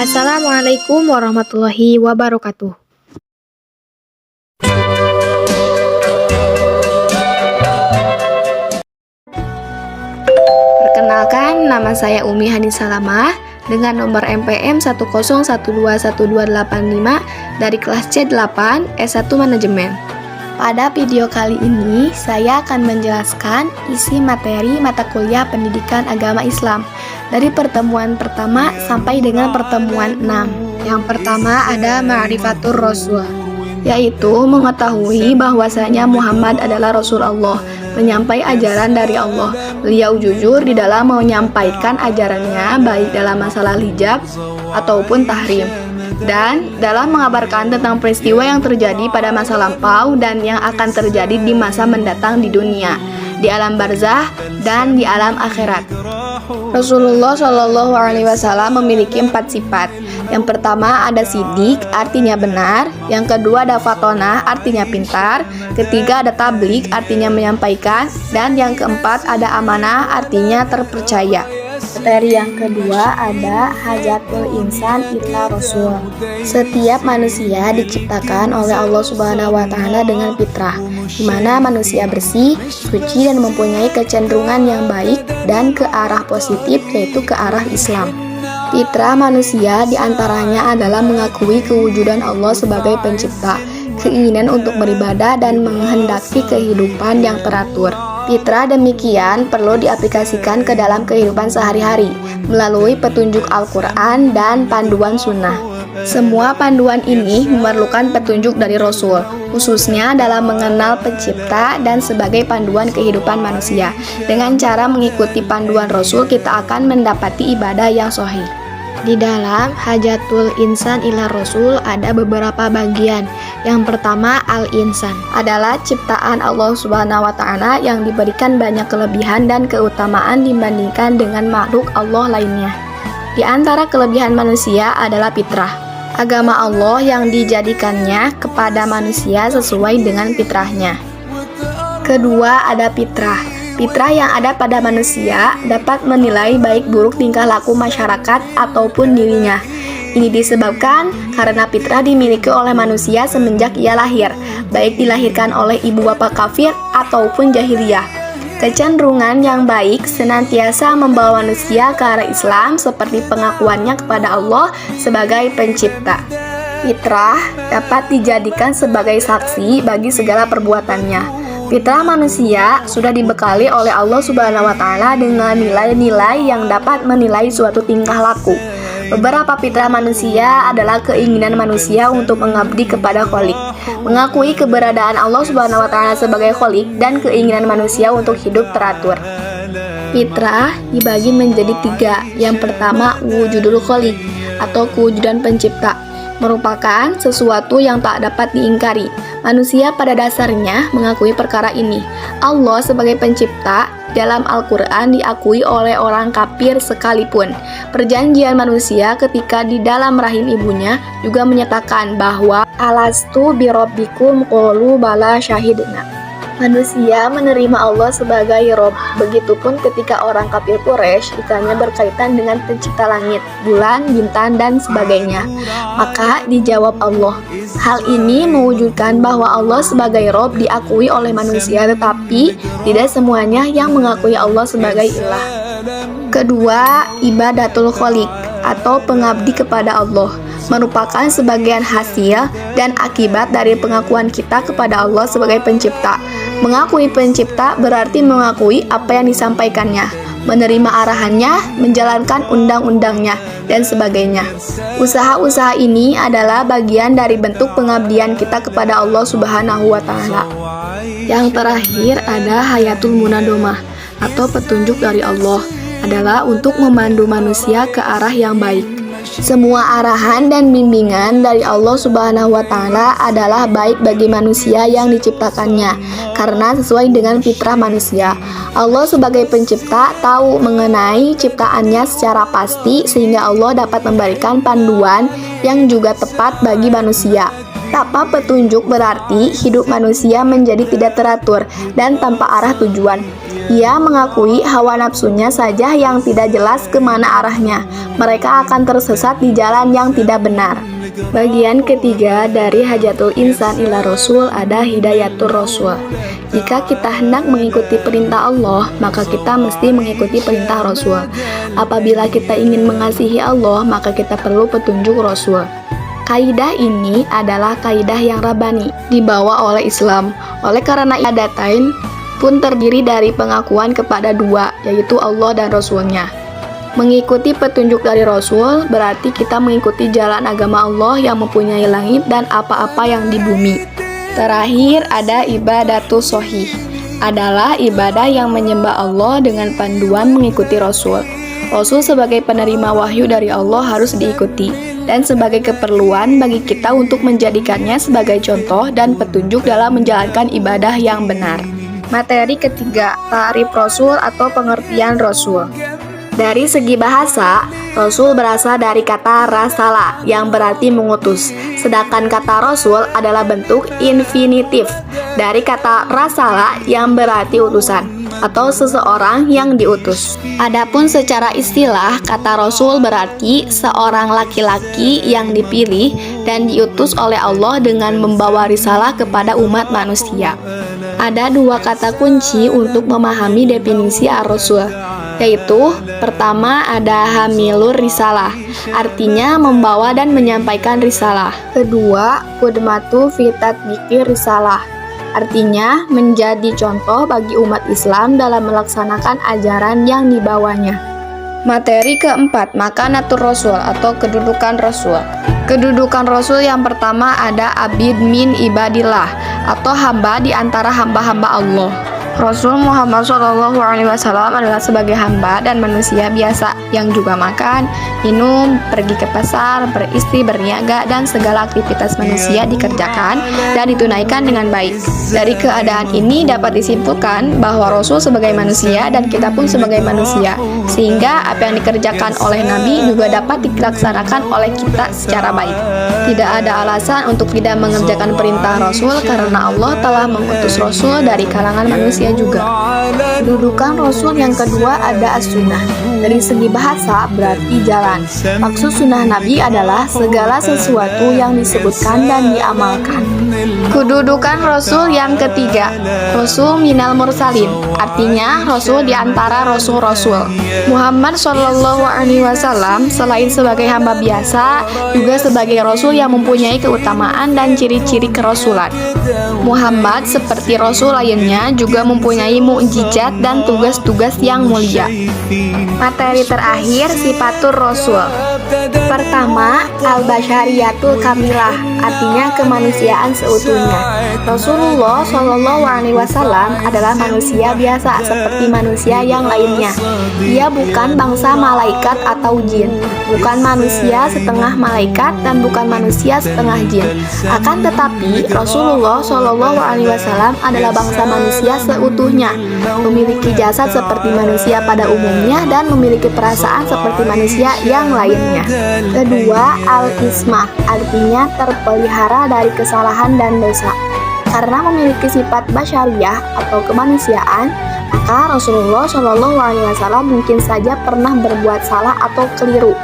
Assalamualaikum warahmatullahi wabarakatuh. Perkenalkan, nama saya Umi Hani Salamah dengan nomor NPM 101212855 dari kelas C8 S1 Manajemen. Pada video kali ini, saya akan menjelaskan isi materi mata kuliah Pendidikan Agama Islam dari pertemuan pertama sampai dengan pertemuan 6. Yang pertama ada Ma'rifatur Rasul, yaitu mengetahui bahwasanya Muhammad adalah Rasul Allah, penyampai ajaran dari Allah. Beliau jujur di dalam menyampaikan ajarannya, baik dalam masalah hijab ataupun tahrim, dan dalam mengabarkan tentang peristiwa yang terjadi pada masa lampau dan yang akan terjadi di masa mendatang di dunia, di alam barzah dan di alam akhirat. Rasulullah Shallallahu Alaihi Wasallam memiliki 4 sifat. Yang pertama ada sidik, artinya benar. Yang kedua ada fatonah, artinya pintar. Ketiga ada tablik, artinya menyampaikan. Dan yang keempat ada amanah, artinya terpercaya. Materi yang kedua ada hajatul insan illa rasul. Setiap manusia diciptakan oleh Allah Subhanahu wa Ta'ala dengan fitrah, di mana manusia bersih, suci, dan mempunyai kecenderungan yang baik dan ke arah positif, yaitu ke arah Islam. Fitrah manusia diantaranya adalah mengakui kewujudan Allah sebagai pencipta, keinginan untuk beribadah, dan menghendaki kehidupan yang teratur. Fitrah demikian perlu diaplikasikan ke dalam kehidupan sehari-hari melalui petunjuk Al-Quran dan panduan sunnah. Semua panduan ini memerlukan petunjuk dari Rasul, khususnya dalam mengenal pencipta dan sebagai panduan kehidupan manusia. Dengan cara mengikuti panduan Rasul, kita akan mendapati ibadah yang sahih. Di dalam hajatul insan ila rasul ada beberapa bagian. Yang pertama, al-insan adalah ciptaan Allah Subhanahu wa Ta'ala yang diberikan banyak kelebihan dan keutamaan dibandingkan dengan makhluk Allah lainnya. Di antara kelebihan manusia adalah fitrah, agama Allah yang dijadikannya kepada manusia sesuai dengan fitrahnya. Kedua, ada fitrah. Fitrah yang ada pada manusia dapat menilai baik buruk tingkah laku masyarakat ataupun dirinya. Ini disebabkan karena fitrah dimiliki oleh manusia semenjak ia lahir, baik dilahirkan oleh ibu bapak kafir ataupun jahiliyah. Kecenderungan yang baik senantiasa membawa manusia ke arah Islam seperti pengakuannya kepada Allah sebagai pencipta. Fitrah dapat dijadikan sebagai saksi bagi segala perbuatannya. Fitrah manusia sudah dibekali oleh Allah Subhanahu wa Ta'ala dengan nilai-nilai yang dapat menilai suatu tingkah laku. Beberapa fitrah manusia adalah keinginan manusia untuk mengabdi kepada Khalik, mengakui keberadaan Allah Subhanahu wa Ta'ala sebagai Khalik, dan keinginan manusia untuk hidup teratur. Fitrah dibagi menjadi 3. Yang pertama, wujudul Khalik atau kewujudan pencipta, merupakan sesuatu yang tak dapat diingkari. Manusia pada dasarnya mengakui perkara ini. Allah sebagai pencipta dalam Al-Quran diakui oleh orang kafir sekalipun. Perjanjian manusia ketika di dalam rahim ibunya juga menyatakan bahwa alastu birabbikum qalu bala syahidna. Manusia menerima Allah sebagai Rob. Begitupun ketika orang kafir Quraisy ditanya berkaitan dengan pencipta langit, bulan, bintang, dan sebagainya. Maka dijawab Allah. Hal ini mewujudkan bahwa Allah sebagai Rob diakui oleh manusia, tetapi tidak semuanya yang mengakui Allah sebagai ilah. Kedua, ibadatul kholiq atau pengabdi kepada Allah, merupakan sebagian hasil dan akibat dari pengakuan kita kepada Allah sebagai pencipta. Mengakui pencipta berarti mengakui apa yang disampaikannya, menerima arahannya, menjalankan undang-undangnya, dan sebagainya. Usaha-usaha ini adalah bagian dari bentuk pengabdian kita kepada Allah Subhanahu wa Ta'ala. Yang terakhir ada hayatul munadomah atau petunjuk dari Allah, adalah untuk memandu manusia ke arah yang baik. Semua arahan dan bimbingan dari Allah Subhanahu wa Ta'ala adalah baik bagi manusia yang diciptakannya, karena sesuai dengan fitrah manusia. Allah sebagai pencipta tahu mengenai ciptaannya secara pasti, sehingga Allah dapat memberikan panduan yang juga tepat bagi manusia. Tanpa petunjuk berarti hidup manusia menjadi tidak teratur dan tanpa arah tujuan. Ia mengakui hawa nafsunya saja yang tidak jelas kemana arahnya. Mereka akan tersesat di jalan yang tidak benar. Bagian ketiga dari Hajatul Insan ila Rasul ada Hidayatul Rasul. Jika kita hendak mengikuti perintah Allah, maka kita mesti mengikuti perintah Rasul. Apabila kita ingin mengasihi Allah, maka kita perlu petunjuk Rasul. Kaidah ini adalah kaidah yang rabbani, dibawa oleh Islam. Oleh karena ibadatain pun terdiri dari pengakuan kepada dua, yaitu Allah dan Rasulnya. Mengikuti petunjuk dari Rasul berarti kita mengikuti jalan agama Allah yang mempunyai langit dan apa-apa yang di bumi. Terakhir ada ibadatul shohih, adalah ibadah yang menyembah Allah dengan panduan mengikuti Rasul. Rasul sebagai penerima wahyu dari Allah harus diikuti, dan sebagai keperluan bagi kita untuk menjadikannya sebagai contoh dan petunjuk dalam menjalankan ibadah yang benar. Materi ketiga, ta'rif Rasul atau pengertian Rasul. Dari segi bahasa, Rasul berasal dari kata rasala yang berarti mengutus, sedangkan kata Rasul adalah bentuk infinitif dari kata rasala yang berarti utusan atau seseorang yang diutus. Adapun secara istilah, kata Rasul berarti seorang laki-laki yang dipilih dan diutus oleh Allah dengan membawa risalah kepada umat manusia. Ada dua kata kunci untuk memahami definisi ar-Rasul, yaitu pertama ada hamilur risalah, artinya membawa dan menyampaikan risalah. Kedua, qudmatu fi tatbiqir risalah, artinya menjadi contoh bagi umat Islam dalam melaksanakan ajaran yang dibawanya. Materi keempat, makanatur Rasul atau kedudukan Rasul. Kedudukan Rasul yang pertama ada abid min ibadillah atau hamba di antara hamba-hamba Allah. Rasul Muhammad SAW adalah sebagai hamba dan manusia biasa yang juga makan, minum, pergi ke pasar, beristri, berniaga, dan segala aktivitas manusia dikerjakan dan ditunaikan dengan baik. Dari keadaan ini dapat disimpulkan bahwa Rasul sebagai manusia dan kita pun sebagai manusia, sehingga apa yang dikerjakan oleh Nabi juga dapat dilaksanakan oleh kita secara baik. Tidak ada alasan untuk tidak mengerjakan perintah Rasul karena Allah telah mengutus Rasul dari kalangan manusia juga. Kedudukan Rasul yang kedua ada as-sunnah. Dari segi bahasa berarti jalan. Maksud sunnah Nabi adalah segala sesuatu yang disebutkan dan diamalkan. Kedudukan Rasul yang ketiga, Rasul minal mursalin, artinya Rasul di antara Rasul-Rasul. Muhammad SAW selain sebagai hamba biasa, juga sebagai Rasul yang mempunyai keutamaan dan ciri-ciri kerasulan. Muhammad seperti Rasul lainnya juga mempunyai mukjizat dan tugas-tugas yang mulia. Materi terakhir, sifatur Rasul. Pertama, al-basyariyatul kamilah, artinya kemanusiaan seutuhnya. Rasulullah SAW adalah manusia biasa seperti manusia yang lainnya. Dia bukan bangsa malaikat atau jin, bukan manusia setengah malaikat dan bukan manusia setengah jin. Akan tetapi Rasulullah SAW adalah bangsa manusia seutuhnya, memiliki jasad seperti manusia pada umumnya dan memiliki perasaan seperti manusia yang lainnya. Kedua, al-ismah, artinya terpelihara dari kesalahan dan dosa. Karena memiliki sifat basyariah atau kemanusiaan, maka Rasulullah SAW mungkin saja pernah berbuat salah atau keliru.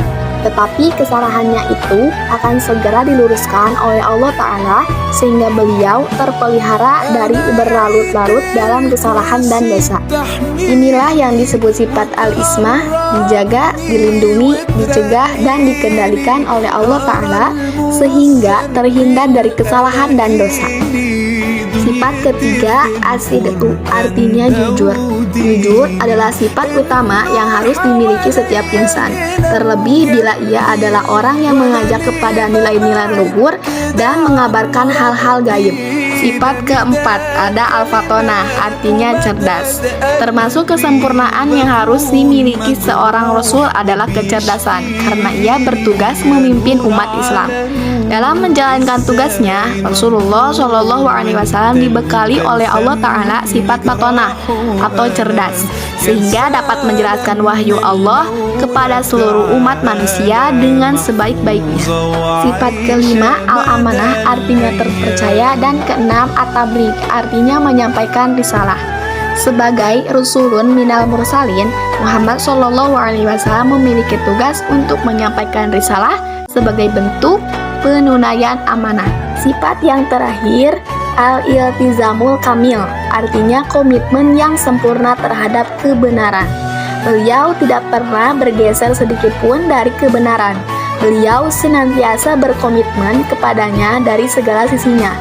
Tetapi kesalahannya itu akan segera diluruskan oleh Allah Ta'ala sehingga beliau terpelihara dari berlarut-larut dalam kesalahan dan dosa. Inilah yang disebut sifat al-ismah, dijaga, dilindungi, dicegah, dan dikendalikan oleh Allah Ta'ala sehingga terhindar dari kesalahan dan dosa. Sifat ketiga, as-sidqu, artinya jujur. Jujur adalah sifat utama yang harus dimiliki setiap insan, terlebih bila ia adalah orang yang mengajak kepada nilai-nilai luhur dan mengabarkan hal-hal gaib. Sifat keempat, ada al-fatonah, artinya cerdas. Termasuk kesempurnaan yang harus dimiliki seorang rasul adalah kecerdasan, karena ia bertugas memimpin umat Islam. Dalam menjalankan tugasnya, Rasulullah Shallallahu Alaihi Wasallam dibekali oleh Allah Ta'ala sifat fatonah atau cerdas, sehingga dapat menjelaskan wahyu Allah kepada seluruh umat manusia dengan sebaik-baiknya. Sifat kelima, al-amanah, artinya terpercaya, dan keenam, at-tabligh, artinya menyampaikan risalah. Sebagai Rasulun minal mursalin, Muhammad Shallallahu Alaihi Wasallam memiliki tugas untuk menyampaikan risalah sebagai bentuk penunaian amanah. Sifat yang terakhir, al-iltizamul kamil, artinya komitmen yang sempurna terhadap kebenaran. Beliau tidak pernah bergeser sedikitpun dari kebenaran. Beliau senantiasa berkomitmen kepadanya dari segala sisinya.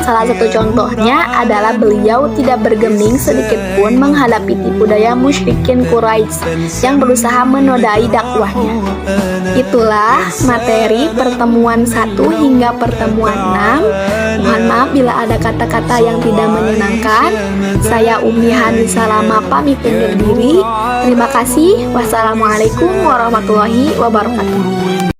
Salah satu contohnya adalah beliau tidak bergeming sedikitpun menghadapi tipu daya musyrikin Quraisy yang berusaha menodai dakwahnya. Itulah materi pertemuan 1 hingga pertemuan 6. Mohon maaf bila ada kata-kata yang tidak menyenangkan. Saya Umi Hani Salama pamit undur diri. Terima kasih. Wassalamualaikum warahmatullahi wabarakatuh.